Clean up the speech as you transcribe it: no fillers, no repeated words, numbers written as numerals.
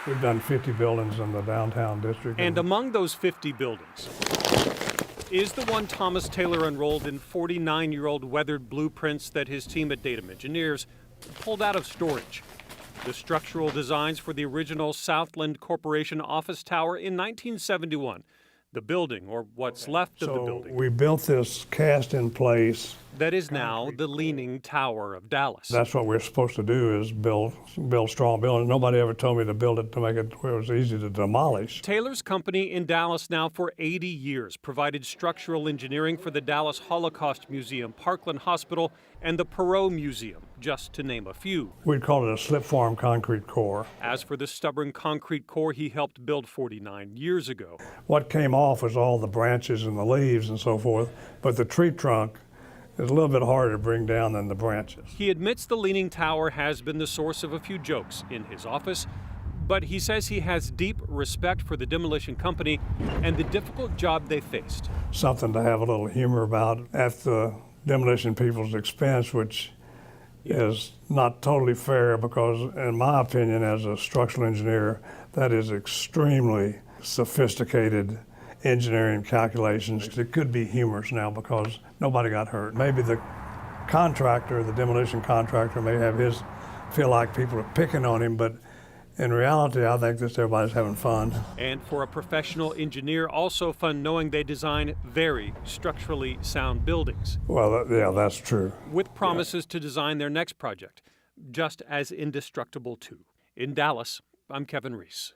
We've done 50 buildings in the downtown district. And among those 50 buildings is the one Thomas Taylor unrolled in 49-year-old weathered blueprints that his team at Datum Engineers pulled out of storage. The structural designs for the original Southland Corporation office tower in 1971. The building, or what's left of the building. We built this cast in place. That is now the Leaning Tower of Dallas. That's what we're supposed to do, is build strong buildings. Nobody ever told me to build it to make it where it was easy to demolish. Taylor's company in Dallas now for 80 years provided structural engineering for the Dallas Holocaust Museum, Parkland Hospital, and the Perot Museum, just to name a few. We'd call it a slip-form concrete core. As for the stubborn concrete core he helped build 49 years ago. What came off was all the branches and the leaves and so forth, but the tree trunk is a little bit harder to bring down than the branches. He admits the Leaning Tower has been the source of a few jokes in his office, but he says he has deep respect for the demolition company and the difficult job they faced. Something to have a little humor about at the demolition people's expense, which is not totally fair because, in my opinion, as a structural engineer, that is extremely sophisticated engineering calculations. It could be humorous now because nobody got hurt. Maybe the contractor, the demolition contractor, may have his feel like people are picking on him, but in reality, I think that everybody's having fun. And for a professional engineer, also fun knowing they design very structurally sound buildings. Well, yeah, that's true. With promises to design their next project, just as indestructible too. In Dallas, I'm Kevin Reese.